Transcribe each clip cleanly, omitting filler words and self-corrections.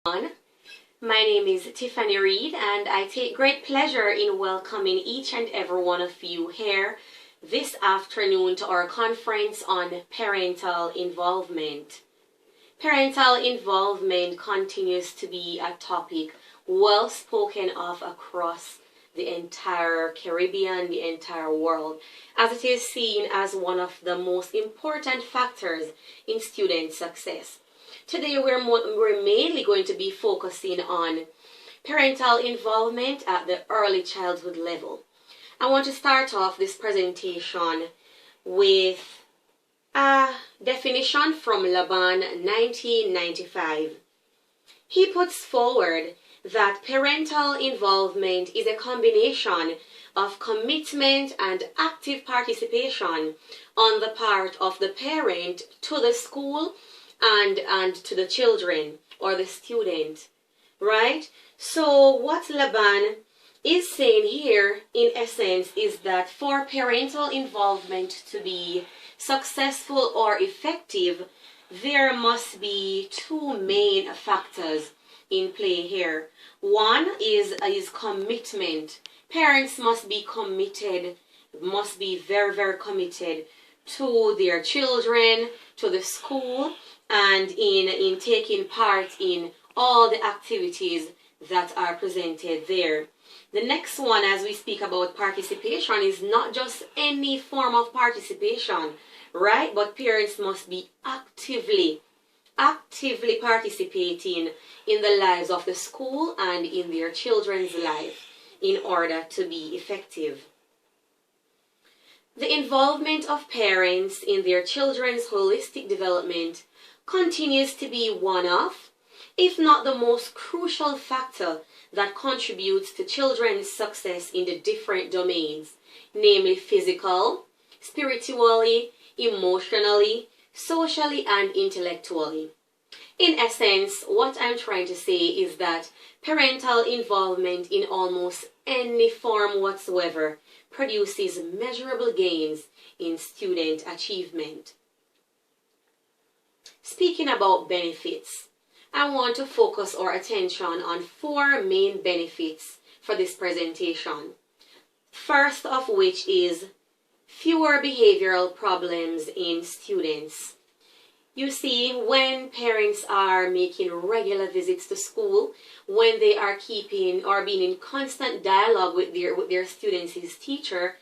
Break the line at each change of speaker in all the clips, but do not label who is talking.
My name is Tiffany Reed, and I take great pleasure in welcoming each and every one of you here this afternoon to our conference on parental involvement. Parental involvement continues to be a topic well spoken of across the entire Caribbean, the entire world, as it is seen as one of the most important factors in student success. Today we're mainly going to be focusing on parental involvement at the early childhood level. I want to start off this presentation with a definition from Laban 1995. He puts forward that parental involvement is a combination of commitment and active participation on the part of the parent to the school and to the children or the student, right? So what Laban is saying here, in essence, is that for parental involvement to be successful or effective, there must be two main factors in play here. One is commitment. Parents must be committed, must be very, very committed to their children, to the school, and in taking part in all the activities that are presented there. The next one, as we speak about participation, is not just any form of participation, right? But parents must be actively participating in the lives of the school and in their children's life in order to be effective. The involvement of parents in their children's holistic development continues to be one of, if not the most crucial factor that contributes to children's success in the different domains, namely physical, spiritually, emotionally, socially, and intellectually. In essence, what I'm trying to say is that parental involvement in almost any form whatsoever produces measurable gains in student achievement. Speaking about benefits, I want to focus our attention on four main benefits for this presentation. First of which is fewer behavioral problems in students. You see, when parents are making regular visits to school, when they are keeping or being in constant dialogue with their students' teacher,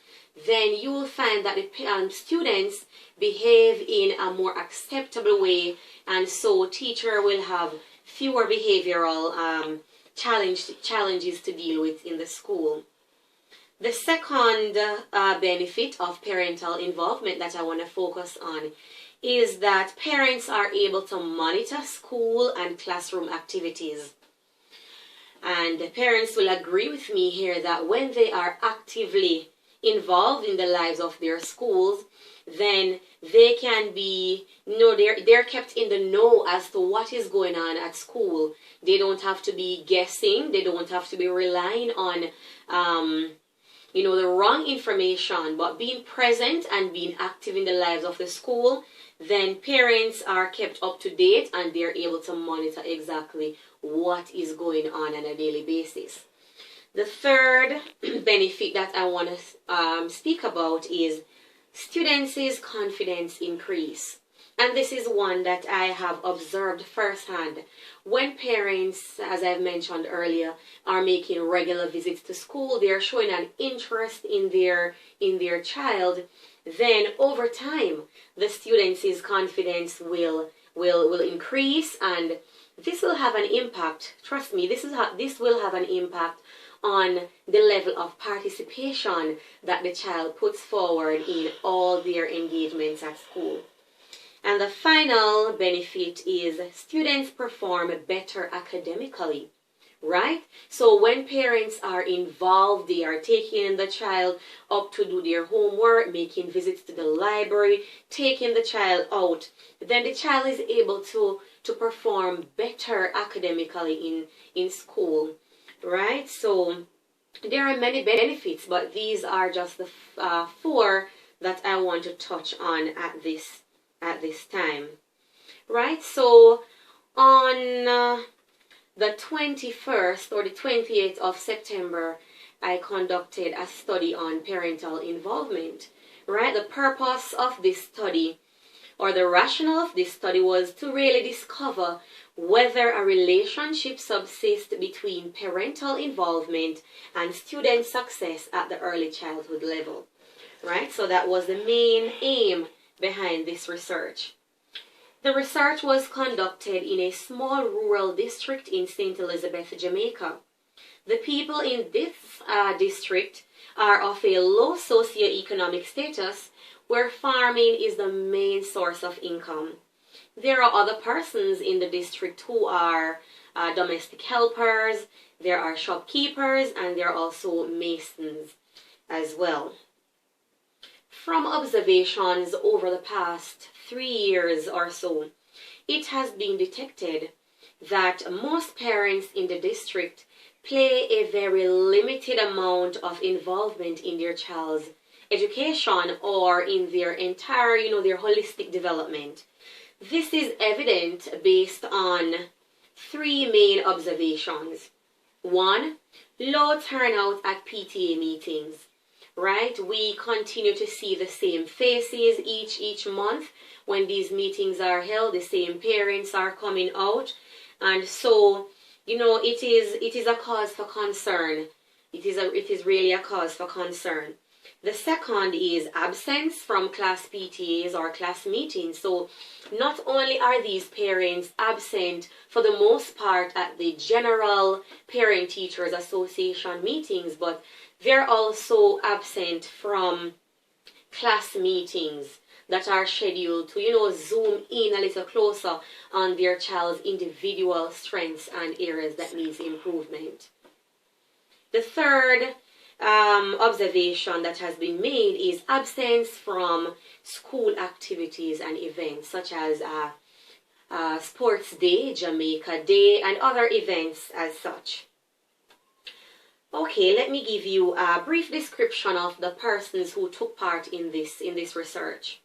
then you will find that the students behave in a more acceptable way, and so teacher will have fewer behavioral challenges to deal with in the school. The second benefit of parental involvement that I want to focus on is that parents are able to monitor school and classroom activities. And parents will agree with me here that when they are actively involved in the lives of their schools, then they can be, they're kept in the know as to what is going on at school. They don't have to be guessing. They don't have to be relying on the wrong information, but being present and being active in the lives of the school, then parents are kept up to date and they're able to monitor exactly what is going on a daily basis. The third benefit that I want to speak about is students' confidence increase. And this is one that I have observed firsthand. When parents, as I've mentioned earlier, are making regular visits to school, they are showing an interest in their child, then over time the students' confidence will increase, and this will have an impact. Trust me, this will have an impact on the level of participation that the child puts forward in all their engagements at school. And the final benefit is students perform better academically, right? So when parents are involved, they are taking the child up to do their homework, making visits to the library, taking the child out, then the child is able to perform better academically in school, right? So there are many benefits, but these are just the four that I want to touch on at this time, right? So on the 21st or the 28th of September, I conducted a study on parental involvement, right? The purpose of this study, or the rationale of this study, was to really discover whether a relationship subsists between parental involvement and student success at the early childhood level, right? So that was the main aim behind this research. The research was conducted in a small rural district in St. Elizabeth, Jamaica. The people in this district are of a low socioeconomic status where farming is the main source of income. There are other persons in the district who are domestic helpers, there are shopkeepers, and there are also masons as well. From observations over the past 3 years or so, it has been detected that most parents in the district play a very limited amount of involvement in their child's education or in their entire, their holistic development. This is evident based on 3 main observations. 1, low turnout at PTA meetings, right? We continue to see the same faces each month when these meetings are held. The same parents are coming out, and so it is a cause for concern. It is really a cause for concern. The second is absence from class PTAs or class meetings. So not only are these parents absent for the most part at the general Parent Teachers Association meetings, but they're also absent from class meetings that are scheduled to, zoom in a little closer on their child's individual strengths and areas that needs improvement. The third observation that has been made is absence from school activities and events such as Sports Day, Jamaica Day, and other events as such. Okay, let me give you a brief description of the persons who took part in this research.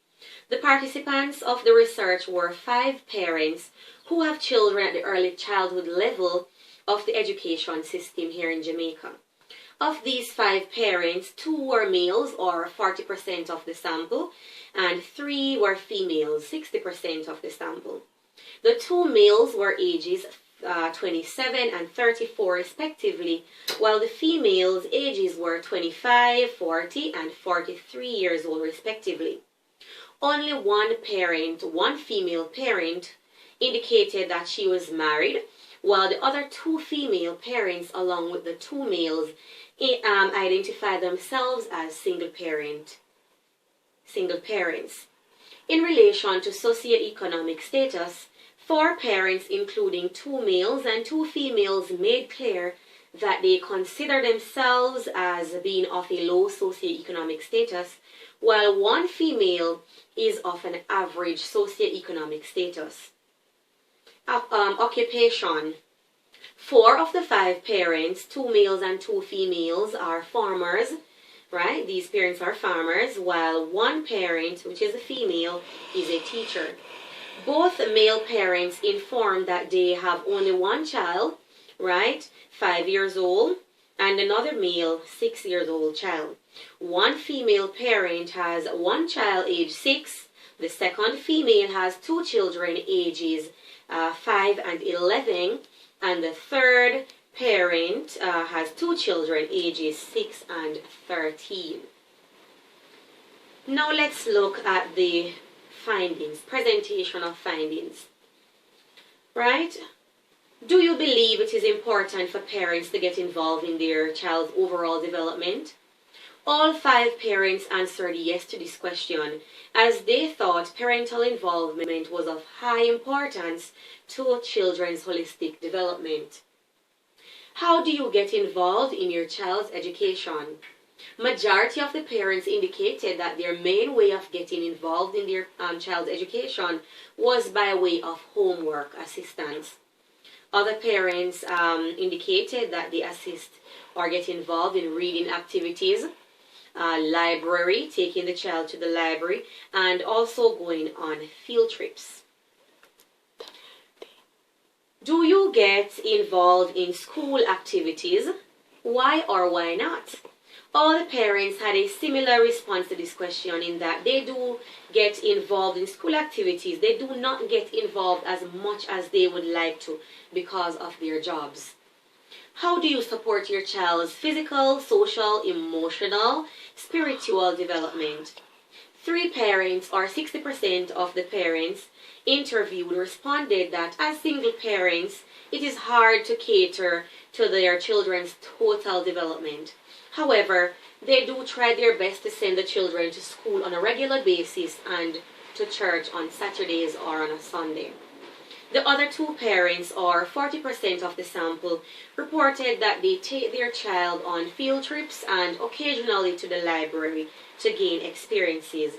The participants of the research were 5 parents who have children at the early childhood level of the education system here in Jamaica. Of these 5 parents, 2 were males, or 40% of the sample, and 3 were females, 60% of the sample. The 2 males were ages 27 and 34 respectively, while the females' ages were 25, 40, and 43 years old respectively. Only one female parent, indicated that she was married, while the other 2 female parents, along with the 2 males, identify themselves as single parents. In relation to socioeconomic status, 4 parents, including 2 males and 2 females, made clear that they consider themselves as being of a low socioeconomic status, while 1 female is of an average socioeconomic status. Occupation. 4 of the 5 parents, 2 males and 2 females, are farmers, right? These parents are farmers, while 1 parent, which is a female, is a teacher. Both male parents informed that they have only 1 child, right, 5 years old, and another male, 6 years old child. 1 female parent has 1 child age 6, the second female has 2 children ages 5 and 11, and the third parent has 2 children ages 6 and 13. Now let's look at the findings, presentation of findings. Right? Do you believe it is important for parents to get involved in their child's overall development? All 5 parents answered yes to this question, as they thought parental involvement was of high importance to children's holistic development. How do you get involved in your child's education? Majority of the parents indicated that their main way of getting involved in their child's education was by way of homework assistance. Other parents indicated that they assist or get involved in reading activities, library, taking the child to the library, and also going on field trips. Do you get involved in school activities? Why or why not? All the parents had a similar response to this question in that they do get involved in school activities. They do not get involved as much as they would like to because of their jobs. How do you support your child's physical, social, emotional, spiritual development? 3 parents, or 60% of the parents interviewed, responded that as single parents, it is hard to cater to their children's total development. However, they do try their best to send the children to school on a regular basis and to church on Saturdays or on a Sunday. The other 2 parents, or 40% of the sample, reported that they take their child on field trips and occasionally to the library to gain experiences.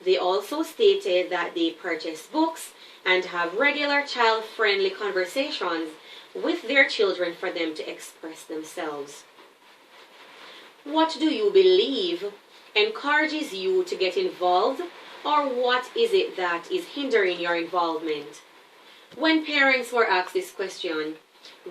They also stated that they purchase books and have regular child-friendly conversations with their children for them to express themselves. What do you believe encourages you to get involved, or what is it that is hindering your involvement? When parents were asked this question,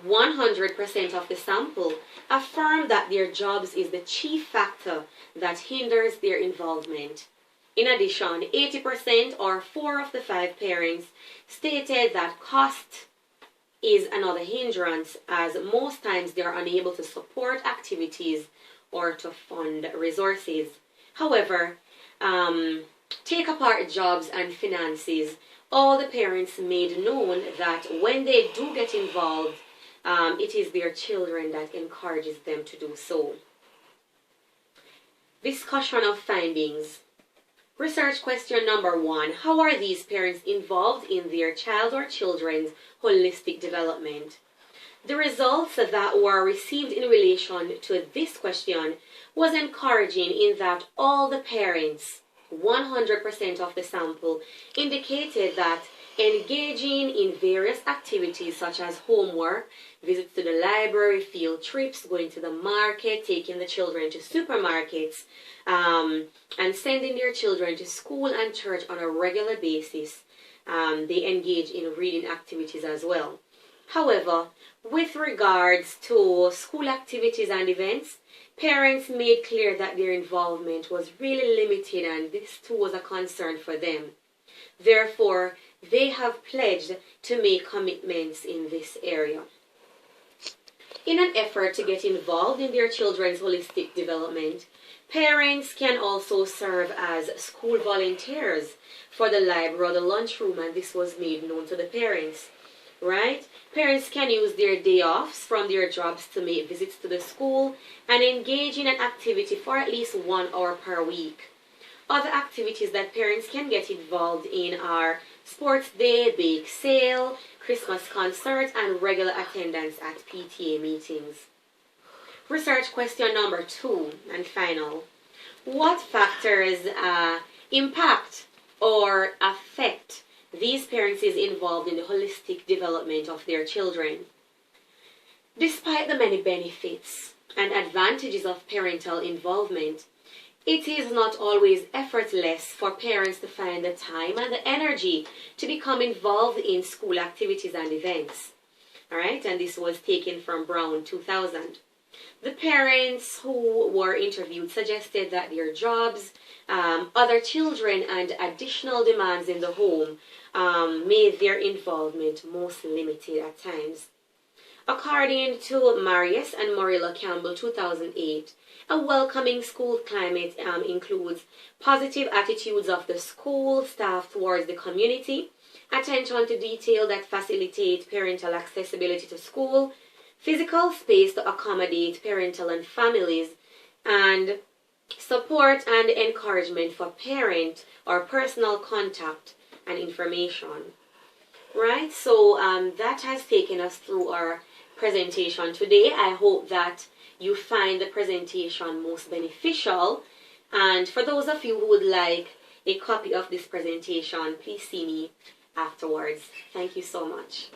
100% of the sample affirmed that their jobs is the chief factor that hinders their involvement. In addition, 80%, or 4 of the 5 parents, stated that cost is another hindrance, as most times they are unable to support activities or to fund resources. However, take apart jobs and finances, all the parents made known that when they do get involved, it is their children that encourages them to do so. Discussion of findings. Research question number 1. How are these parents involved in their child or children's holistic development? The results that were received in relation to this question was encouraging in that all the parents, 100% of the sample, indicated that engaging in various activities such as homework, visits to the library, field trips, going to the market, taking the children to supermarkets, and sending their children to school and church on a regular basis. They engage in reading activities as well. However, with regards to school activities and events, parents made clear that their involvement was really limited, and this too was a concern for them. Therefore, they have pledged to make commitments in this area. In an effort to get involved in their children's holistic development, parents can also serve as school volunteers for the library or the lunchroom, and this was made known to the parents. Right? Parents can use their day offs from their jobs to make visits to the school and engage in an activity for at least 1 hour per week. Other activities that parents can get involved in are sports day, bake sale, Christmas concerts, and regular attendance at PTA meetings. Research question number 2 and final. What factors impact or affect these parents involved in the holistic development of their children? Despite the many benefits and advantages of parental involvement, it is not always effortless for parents to find the time and the energy to become involved in school activities and events. Alright, and this was taken from Brown 2000. The parents who were interviewed suggested that their jobs, other children, and additional demands in the home made their involvement most limited at times. According to Marius and Morilla Campbell 2008, a welcoming school climate includes positive attitudes of the school staff towards the community, attention to detail that facilitate parental accessibility to school, physical space to accommodate parental and families, and support and encouragement for parent or personal contact and information. Right, so that has taken us through our presentation today. I hope that you find the presentation most beneficial, and for those of you who would like a copy of this presentation, please see me afterwards. Thank you so much.